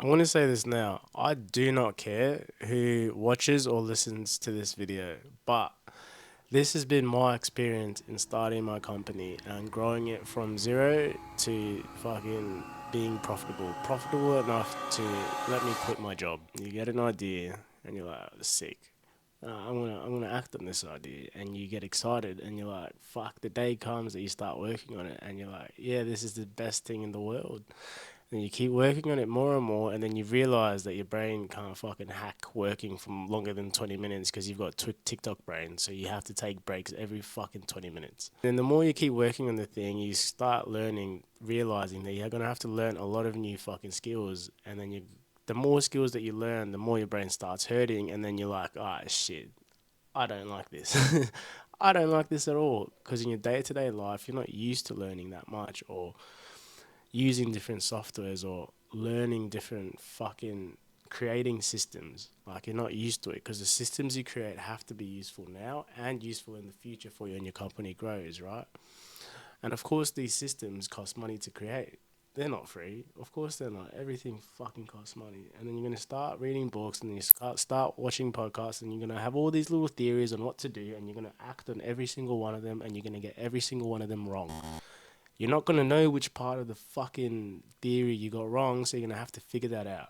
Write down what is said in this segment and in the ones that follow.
I want to say this now. I do not care who watches or listens to this video, but this has been my experience in starting my company and growing it from zero to fucking being profitable. Profitable enough to let me quit my job. You get an idea and you're like, "Oh, sick. I'm gonna act on this idea," and you get excited and you're like, fuck. The day comes that you start working on it and you're like, yeah, this is the best thing in the world. And you keep working on it more and more, and then you realize that your brain can't fucking hack working from longer than 20 minutes because you've got TikTok brain. So you have to take breaks every fucking 20 minutes. And the more you keep working on the thing, you start learning, realizing that you're gonna have to learn a lot of new fucking skills. And then the more skills that you learn, the more your brain starts hurting. And then you're like, ah, shit, I don't like this. I don't like this at all. Because in your day to day life, you're not used to learning that much, or using different softwares, or learning different fucking creating systems. Like, you're not used to it because the systems you create have to be useful now and useful in the future for you and your company grows, right? And of course, these systems cost money to create. They're not free. Of course, they're not. Everything fucking costs money. And then you're going to start reading books, and then you start watching podcasts, and you're going to have all these little theories on what to do, and you're going to act on every single one of them, and you're going to get every single one of them wrong. You're not going to know which part of the fucking theory you got wrong, so you're going to have to figure that out.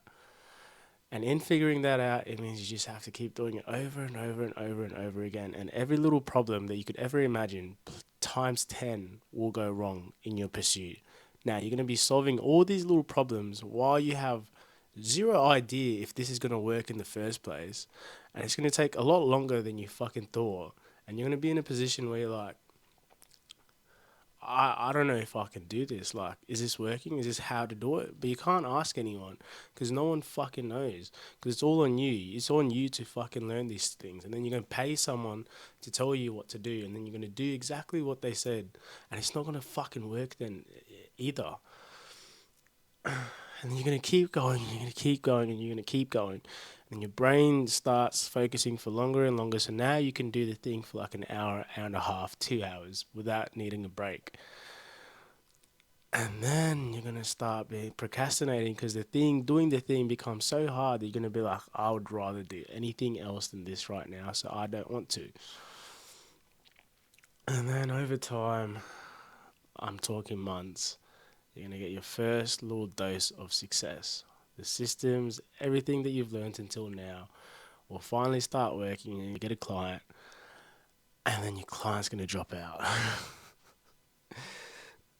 And in figuring that out, it means you just have to keep doing it over and over and over and over again. And every little problem that you could ever imagine, times 10, will go wrong in your pursuit. Now, you're going to be solving all these little problems while you have zero idea if this is going to work in the first place. And it's going to take a lot longer than you fucking thought. And you're going to be in a position where you're like, I don't know if I can do this. Like, is this working? Is this how to do it? But you can't ask anyone because no one fucking knows. Because it's all on you. It's on you to fucking learn these things. And then you're going to pay someone to tell you what to do. And then you're going to do exactly what they said. And it's not going to fucking work then either. And you're going to keep going, you're going to keep going, and you're going to keep going. And your brain starts focusing for longer and longer. So now you can do the thing for like an hour, hour and a half, 2 hours without needing a break. And then you're going to start being procrastinating because doing the thing becomes so hard that you're going to be like, I would rather do anything else than this right now. So I don't want to. And then over time, I'm talking months, you're going to get your first little dose of success. The systems, everything that you've learned until now will finally start working, and you get a client, and then your client's going to drop out.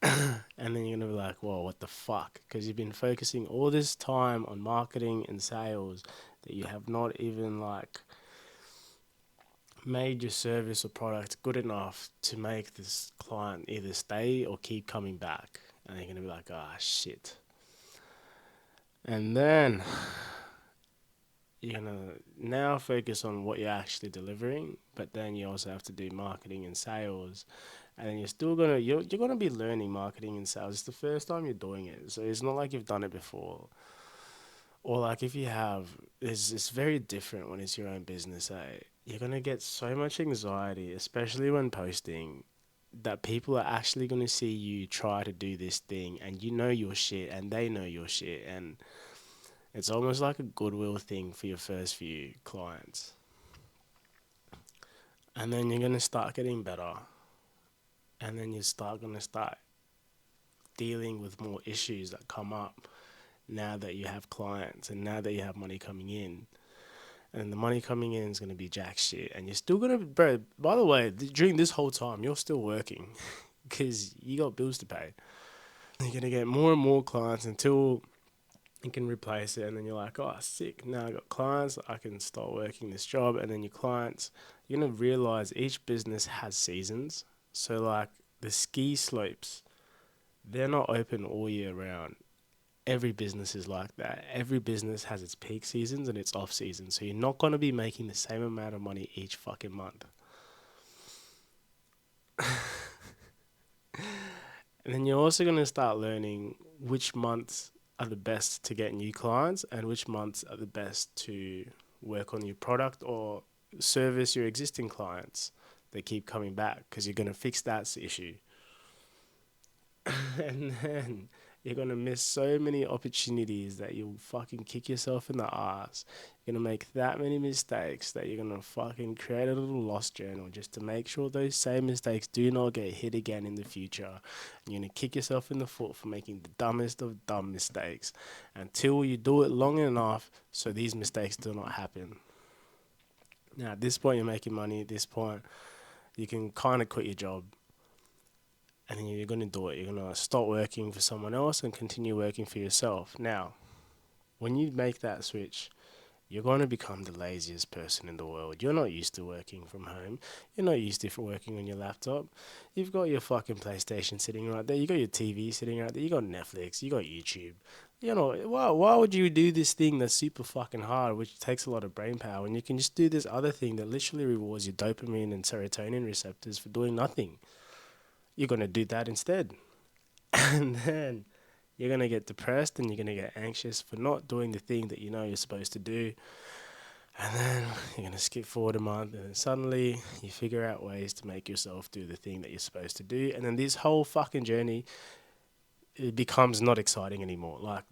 And then you're going to be like, whoa, what the fuck? Because you've been focusing all this time on marketing and sales that you have not even like made your service or product good enough to make this client either stay or keep coming back. And you're going to be like, ah, shit. And then you're going to now focus on what you're actually delivering, but then you also have to do marketing and sales. And then you're gonna be learning marketing and sales. It's the first time you're doing it, so it's not like you've done it before. Or like if you have, it's very different when it's your own business. You're gonna get so much anxiety, especially when posting, that people are actually gonna see you try to do this thing, and you know your shit, and they know your shit, and it's almost like a goodwill thing for your first few clients. And then you're gonna start getting better, and then gonna start dealing with more issues that come up now that you have clients and now that you have money coming in. And the money coming in is going to be jack shit. And you're still going to, bro, by the way, during this whole time, you're still working because you got bills to pay. You're going to get more and more clients until you can replace it. And then you're like, oh, sick. Now I got clients. I can start working this job. And then your clients, you're going to realize each business has seasons. So, like the ski slopes, they're not open all year round. Every business is like that. Every business has its peak seasons and its off seasons. So you're not going to be making the same amount of money each fucking month. And then you're also going to start learning which months are the best to get new clients and which months are the best to work on your product or service your existing clients that keep coming back, because you're going to fix that issue. And then You're gonna miss so many opportunities that you'll fucking kick yourself in the ass. You're gonna make that many mistakes that you're gonna fucking create a little lost journal just to make sure those same mistakes do not get hit again in the future. And you're gonna kick yourself in the foot for making the dumbest of dumb mistakes until you do it long enough so these mistakes do not happen. Now, at this point, you're making money. At this point, you can kind of quit your job, and then you're going to do it. You're going to stop working for someone else and continue working for yourself. Now, when you make that switch, you're going to become the laziest person in the world. You're not used to working from home. You're not used to working on your laptop. You've got your fucking PlayStation sitting right there. You got your TV sitting right there. You got Netflix. You got YouTube. You know, why would you do this thing that's super fucking hard, which takes a lot of brain power, when you can just do this other thing that literally rewards your dopamine and serotonin receptors for doing nothing? You're going to do that instead. And then you're going to get depressed and you're going to get anxious for not doing the thing that you know you're supposed to do. And then you're going to skip forward a month and then suddenly you figure out ways to make yourself do the thing that you're supposed to do. And then this whole fucking journey, it becomes not exciting anymore. Like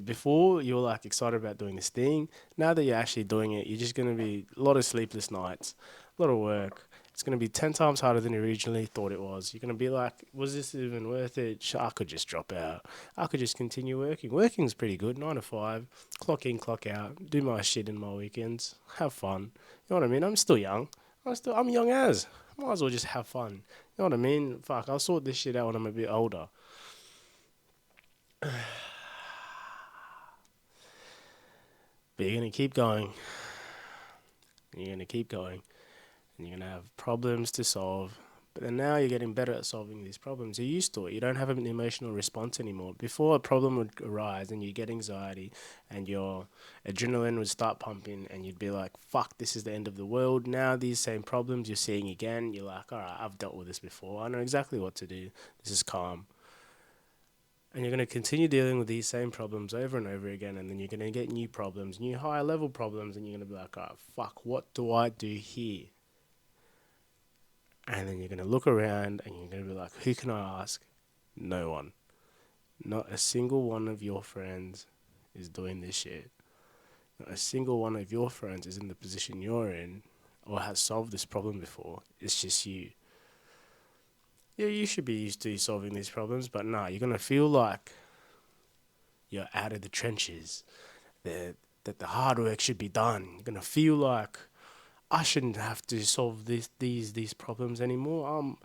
before you were like excited about doing this thing. Now that you're actually doing it, you're just going to be a lot of sleepless nights, a lot of work. It's going to be 10 times harder than you originally thought it was. You're going to be like, was this even worth it? I could just drop out. I could just continue working. Working's pretty good, 9 to 5, clock in, clock out, do my shit in my weekends, have fun. You know what I mean? I'm still young. I'm young as. Might as well just have fun. You know what I mean? Fuck, I'll sort this shit out when I'm a bit older. But you're going to keep going. And you're going to keep going. And you're going to have problems to solve. But then now you're getting better at solving these problems. You're used to it. You don't have an emotional response anymore. Before, a problem would arise and you get anxiety and your adrenaline would start pumping and you'd be like, fuck, this is the end of the world. Now these same problems you're seeing again. You're like, all right, I've dealt with this before. I know exactly what to do. This is calm. And you're going to continue dealing with these same problems over and over again. And then you're going to get new problems, new higher level problems. And you're going to be like, oh, fuck, what do I do here? And then you're going to look around and you're going to be like, who can I ask? No one. Not a single one of your friends is doing this shit. Not a single one of your friends is in the position you're in or has solved this problem before. It's just you. Yeah, you should be used to solving these problems, but nah, you're going to feel like you're out of the trenches, that the hard work should be done. You're going to feel like I shouldn't have to solve these problems anymore.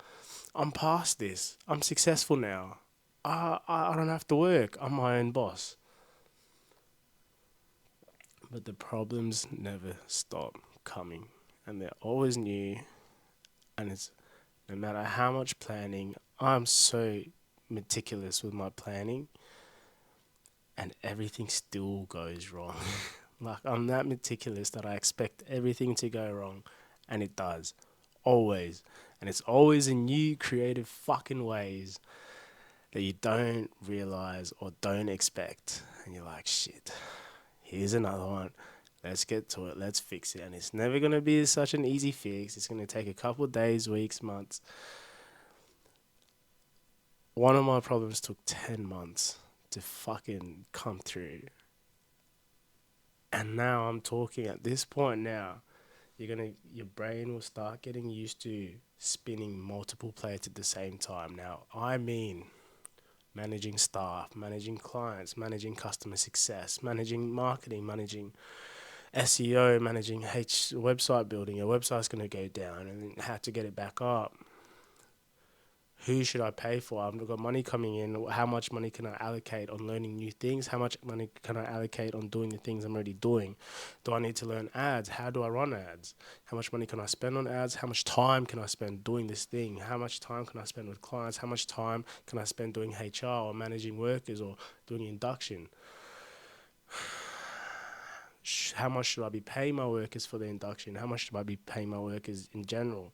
I'm past this. I'm successful now. I don't have to work. I'm my own boss. But the problems never stop coming, and they're always new, and it's no matter how much planning, I'm so meticulous with my planning, and everything still goes wrong. Like, I'm that meticulous that I expect everything to go wrong, and it does. Always. And it's always in new creative fucking ways that you don't realize or don't expect. And you're like, shit, here's another one. Let's get to it. Let's fix it. And it's never going to be such an easy fix. It's going to take a couple of days, weeks, months. One of my problems took 10 months to fucking come through. And now I'm talking at this point now, your brain will start getting used to spinning multiple plates at the same time. Now, I mean managing staff, managing clients, managing customer success, managing marketing, managing SEO, managing website building. Your website's going to go down and then have to get it back up. Who should I pay for? I've got money coming in. How much money can I allocate on learning new things? How much money can I allocate on doing the things I'm already doing? Do I need to learn ads? How do I run ads? How much money can I spend on ads? How much time can I spend doing this thing? How much time can I spend with clients? How much time can I spend doing HR or managing workers or doing induction? How much should I be paying my workers for the induction? How much should I be paying my workers in general?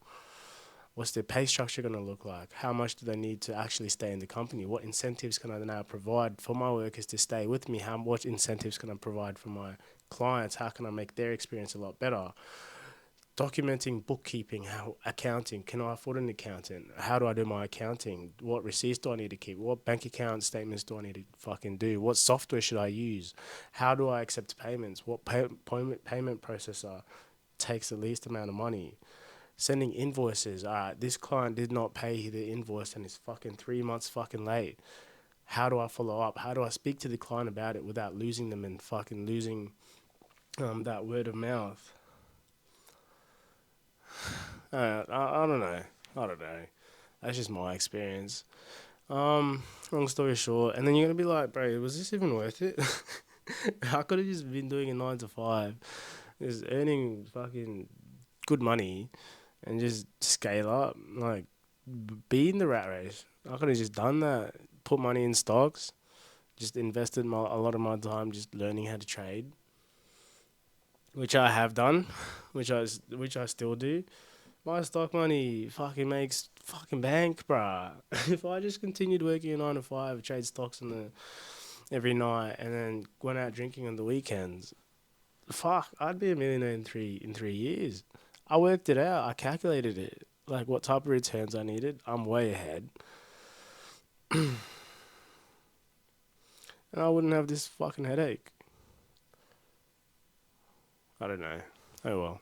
What's their pay structure going to look like? How much do they need to actually stay in the company? What incentives can I now provide for my workers to stay with me? What incentives can I provide for my clients? How can I make their experience a lot better? documenting bookkeeping, how accounting, can I afford an accountant? How do I do my accounting? What receipts do I need to keep? What bank account statements do I need to fucking do? What software should I use? How do I accept payments? What payment processor takes the least amount of money? Sending invoices. This client did not pay the invoice and is fucking 3 months fucking late. How do I follow up? How do I speak to the client about it without losing them and fucking losing that word of mouth? I don't know. I don't know. That's just my experience. Long story short, and then you're gonna be like, bro, was this even worth it? I could have just been doing a 9 to 5, just earning fucking good money, and just scale up. Like, be in the rat race. I could have just done that. Put money in stocks. Just invested a lot of my time just learning how to trade, which I have done, which I still do. My stock money fucking makes fucking bank, bruh. If I just continued working a 9 to 5, trade stocks every night, and then went out drinking on the weekends, fuck, I'd be a millionaire in 3 years. I worked it out. I calculated it, like what type of returns I needed. I'm way ahead, and I wouldn't have this fucking headache. I don't know. Oh well.